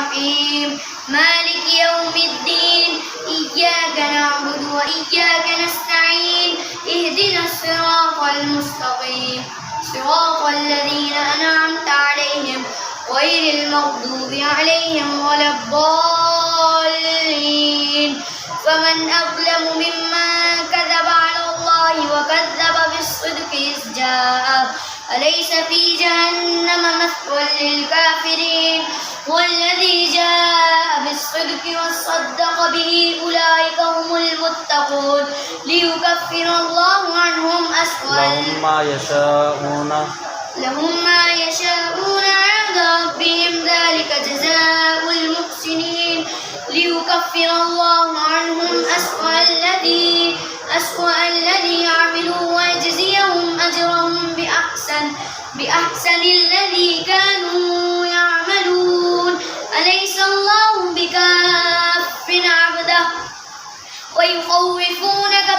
الرحيم مالك يوم الدين إياك نعبد وإياك نستعين اهدنا الصراط المستقيم صراط الذين أنعمت عليهم غير المغضوب عليهم ولا الضالين فمن أظلم ممن كذب على الله وكذب بالصدق إذ جاءه أليس في جهنم مثوى للكافرين والذي جاء بالصدق وصدق به أولئك هم المتقون ليكفر الله عنهم لهم ما يشاءون عند ربهم ذلك جزاء المحسنين ليكفر الله عنهم أسوأ الذي عملوا ويجزيهم أجرهم بأحسن الذي كانوا يعملون أليس الله بكاف عبده ويخوفونك